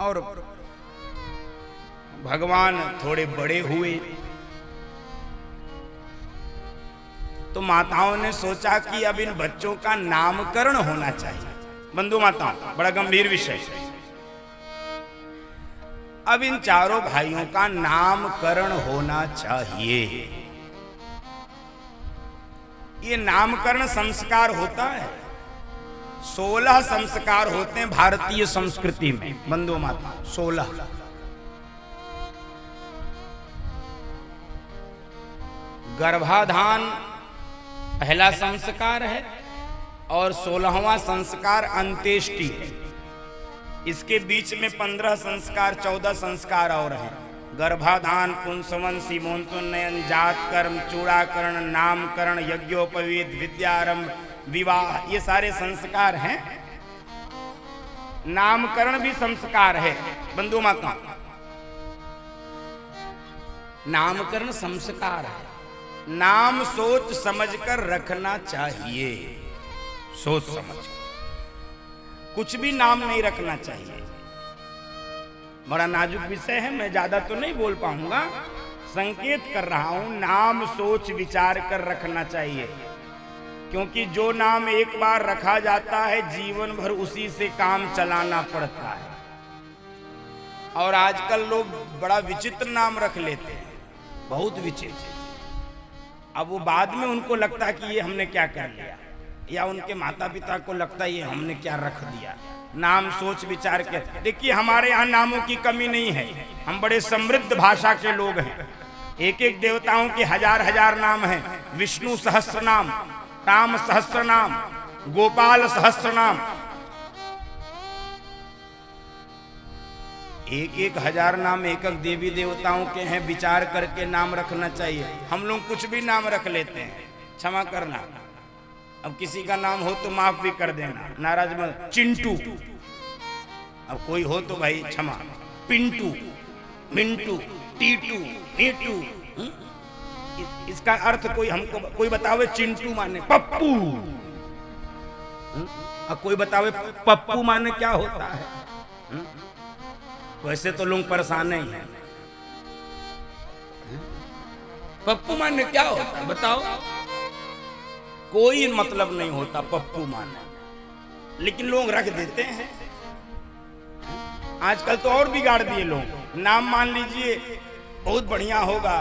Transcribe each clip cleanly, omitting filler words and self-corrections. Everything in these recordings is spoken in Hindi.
और भगवान थोड़े बड़े हुए तो माताओं ने सोचा कि अब इन बच्चों का नामकरण होना चाहिए। बंधु माताओं, बड़ा गंभीर विषय। अब इन चारों भाइयों का नामकरण होना चाहिए। ये नामकरण संस्कार होता है। 16 संस्कार होते हैं भारतीय संस्कृति में। बंधु माता, 16। गर्भाधान पहला संस्कार है और 16वां संस्कार अंत्येष्टि है। इसके बीच में 15 संस्कार 14 संस्कार और हैं। गर्भाधान, पुंसवन, सीमोन्तोन्नयन, जात कर्म, चूड़ाकरण, नामकरण, यज्ञोपवीत, विद्यारंभ, विवाह, ये सारे संस्कार हैं। नामकरण भी संस्कार है। बंधु माता, नामकरण संस्कार है। नाम सोच समझकर रखना चाहिए। सोच समझ, कुछ भी नाम नहीं रखना चाहिए। बड़ा नाजुक विषय है, मैं ज्यादा तो नहीं बोल पाऊंगा, संकेत कर रहा हूं। नाम सोच विचार कर रखना चाहिए, क्योंकि जो नाम एक बार रखा जाता है जीवन भर उसी से काम चलाना पड़ता है। और आजकल लोग बड़ा विचित्र नाम रख लेते हैं, बहुत विचित्र। अब वो बाद में उनको लगता है कि ये हमने क्या कर लिया, या उनके माता पिता को लगता है ये हमने क्या रख दिया। नाम सोच विचार के देखिए, हमारे यहाँ नामों की कमी नहीं है। हम बड़े समृद्ध भाषा के लोग हैं। एक एक देवताओं के हजार हजार नाम हैं। विष्णु सहस्त्र नाम, राम सहस्त्र नाम, गोपाल सहस्त्र नाम, एक एक हजार नाम एक एक देवी देवताओं के हैं। विचार करके नाम रखना चाहिए। हम लोग कुछ भी नाम रख लेते हैं, क्षमा करना। अब किसी का नाम हो तो माफ भी कर देना, नाराज मत। चिंटू, अब कोई हो तो भाई क्षमा। पिंटू, मिंटू, टीटू, नीटू, इसका अर्थ कोई हमको कोई बतावे। चिंटू माने पप्पू, अब कोई बतावे पप्पू माने क्या होता है। वैसे तो लोग परेशान ही हैं। पप्पू माने क्या होता है बताओ? कोई मतलब नहीं होता पप्पू माने, लेकिन लोग रख देते हैं। आजकल तो और बिगाड़ दिए लोग। नाम मान लीजिए बहुत बढ़िया होगा,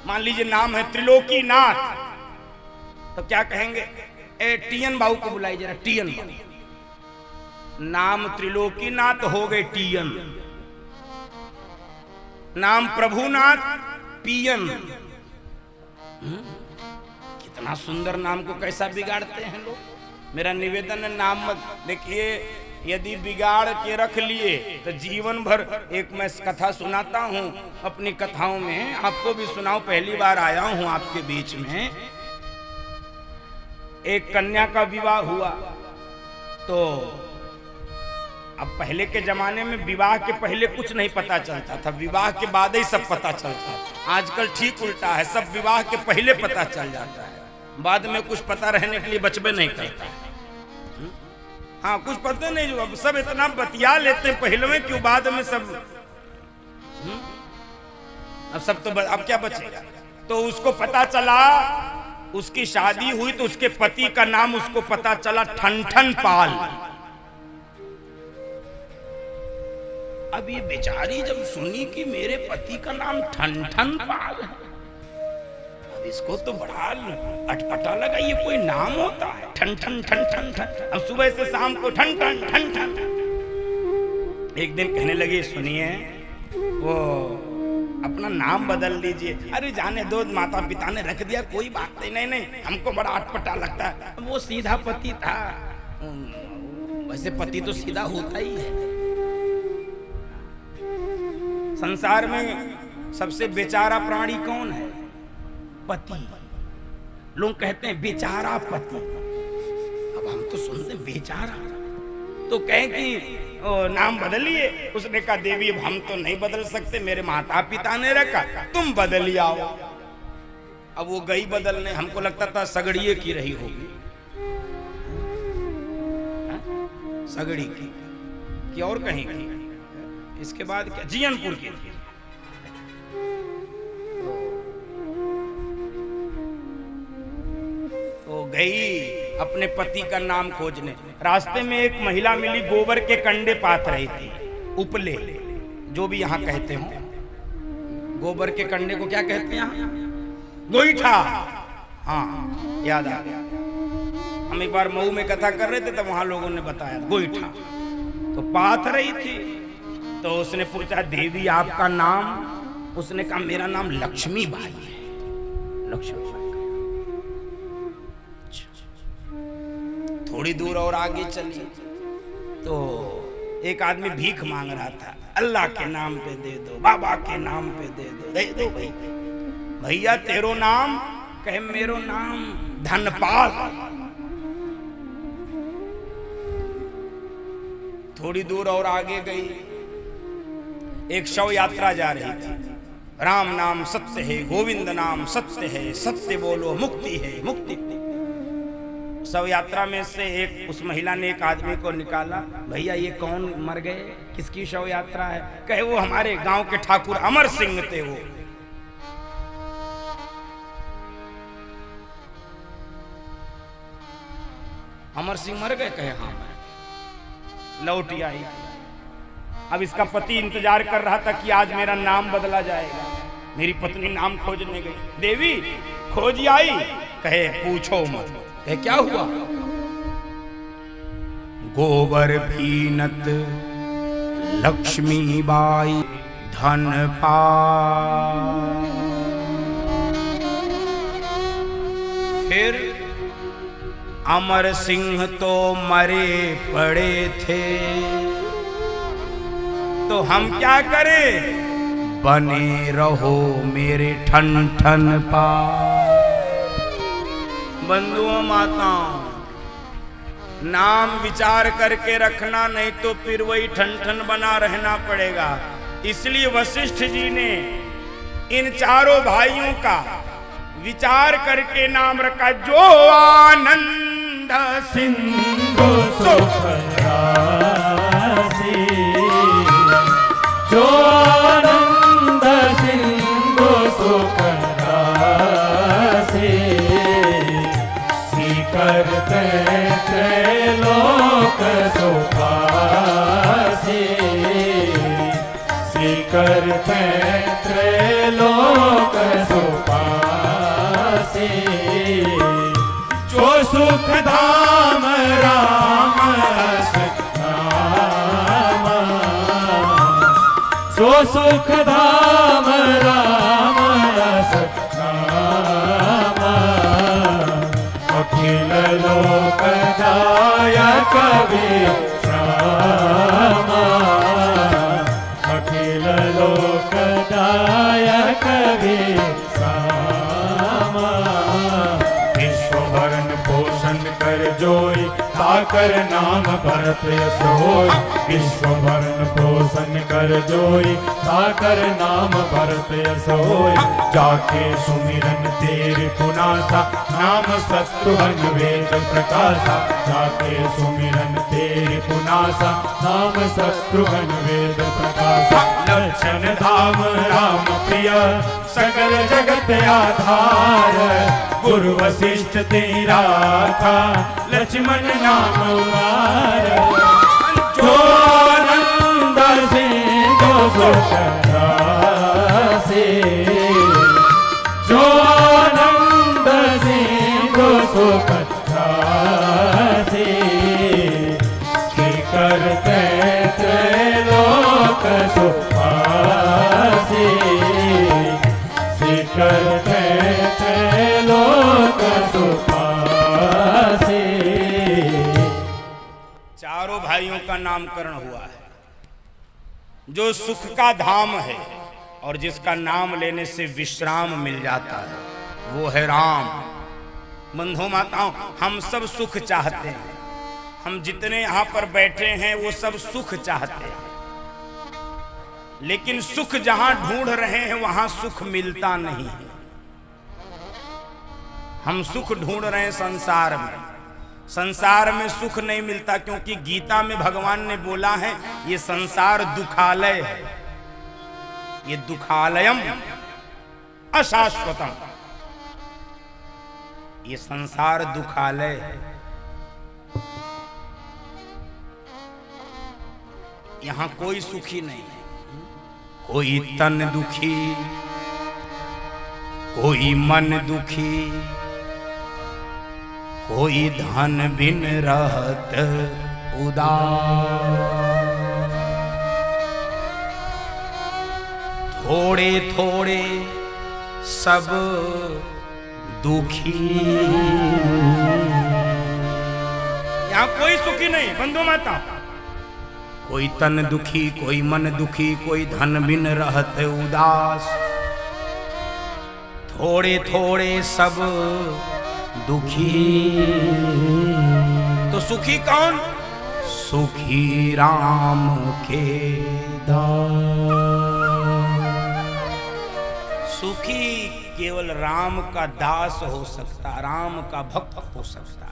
मान लीजिए नाम है त्रिलोकी नाथ, तो क्या कहेंगे? टीएन बाबू को बुलाइए जरा, टीएन बाबू। नाम त्रिलोकी नाथ हो गए टीएन, नाम प्रभुनाथ पीएन। कितना सुंदर नाम को कैसा बिगाड़ते हैं लोग। मेरा निवेदन है, नाम मत देखिए। यदि बिगाड़ के रख लिए तो जीवन भर। एक मैं कथा सुनाता हूं अपनी कथाओं में, आपको भी सुनाऊं। पहली बार आया हूं आपके बीच में। एक कन्या का विवाह हुआ, तो अब पहले के जमाने में विवाह के पहले कुछ नहीं पता चलता था, विवाह के बाद ही सब पता चलता था। आजकल ठीक उल्टा है, सब विवाह के पहले पता चल जाता है, बाद में कुछ पता रहने के लिए बचबे नहीं करता। हाँ, कुछ पता नहीं, जो अब सब इतना बतिया लेते हैं पहले में, क्यों बाद में सब। अब सब तो अब क्या बचेगा। तो उसको पता चला, उसकी शादी हुई तो उसके पति का नाम उसको पता चला ठनठन पाल। अब ये बेचारी जब सुनी कि मेरे पति का नाम ठनठन पाल है, अब इसको तो बड़ा अटपटा लगा। ये कोई नाम होता है? ठनठन ठनठन ठन। अब सुबह से शाम को ठनठन ठनठन। एक दिन कहने लगी, सुनिए वो अपना नाम बदल लीजिए। अरे जाने दो, माता पिता ने रख दिया, कोई बात नहीं। नहीं नहीं, हमको बड़ा अटपटा लगता है। वो सीधा पति था। वैसे पति तो सीधा होता ही है। संसार में सबसे बेचारा प्राणी कौन है? पति। लोग कहते हैं बेचारा पति। अब हम तो सुनते बेचारा, तो कहें कि नाम बदलिए। उसने कहा, देवी अब हम तो नहीं बदल सकते, मेरे माता पिता ने रखा, तुम बदल आओ। अब वो गई बदलने, हमको लगता था सगड़िए की रही होगी, सगड़ी की। कि और कहीं की? इसके बाद क्या? जियनपुर की। तो गई अपने पति का नाम खोजने। रास्ते में एक महिला मिली, गोबर के कंडे पाथ रही थी, उपले, जो भी यहाँ कहते हो। गोबर के कंडे को क्या कहते हैं यहाँ? गोईठा। हाँ, याद आ गया। हम एक बार मऊ में कथा कर रहे थे, तब वहां लोगों ने बताया गोईठा। तो पाथ रही थी, तो उसने पूछा, देवी आपका नाम? उसने कहा, मेरा नाम लक्ष्मी बाई है। लक्ष्मी बाई। थोड़ी दूर और आगे चली तो एक आदमी भीख मांग रहा था, अल्लाह के नाम पे दे दो, बाबा के नाम पे दे दो। दे दो भाई। भैया तेरो नाम? कहे, मेरो नाम धनपाल। थोड़ी दूर और आगे गई, एक शव यात्रा जा रही थी। राम नाम सत्य है, गोविंद नाम सत्य है, सत्य बोलो मुक्ति है, मुक्ति। शव यात्रा में से एक उस महिला ने एक आदमी को निकाला, भैया ये कौन मर गए, किसकी शव यात्रा है? कहे, वो हमारे गांव के ठाकुर अमर सिंह थे। वो अमर सिंह मर गए? कहे, हाँ। लौट आई। अब इसका पति इंतजार कर रहा था कि आज मेरा नाम बदला जाएगा। मेरी पत्नी नाम खोजने गई, देवी खोज आई? कहे, पूछो मत। कहे, क्या हुआ? गोबर भीनत लक्ष्मी बाई धन पा। फिर अमर सिंह तो मरे पड़े थे, तो हम क्या करें? बने रहो मेरे ठन ठन पा। बंधुओं माताओं, नाम विचार करके रखना, नहीं तो फिर वही ठन ठन बना रहना पड़ेगा। इसलिए वशिष्ठ जी ने इन चारों भाइयों का विचार करके नाम रखा, जो आनंद सिंधु सुख राशि, जो आनंद सिंधु सुख राशि, करते त्रैलोक सुखासि, करते त्रैलोक सुखासि। जो सुख धाम राम नाम, जो सुख धाम राम नाम, अखिल लोकदायक विश्राम, अखिल लोकदायक विश्राम। विश्वभरण पोषण कर जोई, ताकर नाम भरत यश होय। विश्वभरण पोषण कर जोई, ताकर नाम भरत यश होय। जाके सुमिरन तेरे पुनासा, नाम शत्रुघ्न वेद प्रकाशा। जाके सुमिरन तेरे पुनासा, नाम शत्रुघ्न वेद प्रकाशा। लक्षण धाम राम प्रिय, सकल जगत आधार। गुरु वशिष्ठ तेरा था, लक्ष्मण नाम उदार। जो आनंद सिंधु सुख राशि, जो आनंद सिंधु सुख राशि, करते त्रैलोक सुखासि, करते त्रैलोक सुखासि। चारों भाइयों का नामकरण हुआ है। जो सुख का धाम है और जिसका नाम लेने से विश्राम मिल जाता है, वो है राम। बंधु माताओं, हम सब सुख चाहते हैं। हम जितने यहाँ पर बैठे हैं वो सब सुख चाहते हैं, लेकिन सुख जहां ढूंढ रहे हैं वहां सुख मिलता नहीं है। हम सुख ढूंढ रहे हैं संसार में, संसार में सुख नहीं मिलता, क्योंकि गीता में भगवान ने बोला है ये संसार दुखालय है, ये दुखालयम अशाश्वतम, ये संसार दुखालय है। यहां कोई सुखी नहीं है, कोई तन दुखी, कोई मन दुखी, कोई धन बिन रहत उदास, थोड़े थोड़े सब दुखी। यहां कोई सुखी नहीं बंधु माता, कोई तन दुखी, कोई मन दुखी, कोई धन बिन रहत उदास, थोड़े थोड़े सब दुखी। तो सुखी कौन? सुखी राम के दास। सुखी केवल राम का दास हो सकता, राम का भक्त हो सकता है।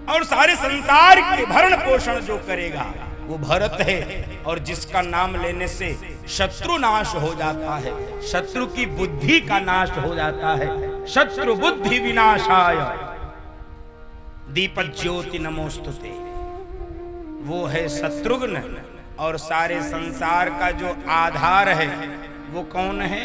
और सारे संसार के भरण पोषण जो करेगा वो भरत है, और जिसका नाम लेने से शत्रु नाश हो जाता है, शत्रु की बुद्धि का नाश हो जाता है। शत्रु बुद्धि विनाशाय दीपज्योति नमोस्तुते, वो है शत्रुघ्न। और सारे संसार का जो आधार है वो कौन है?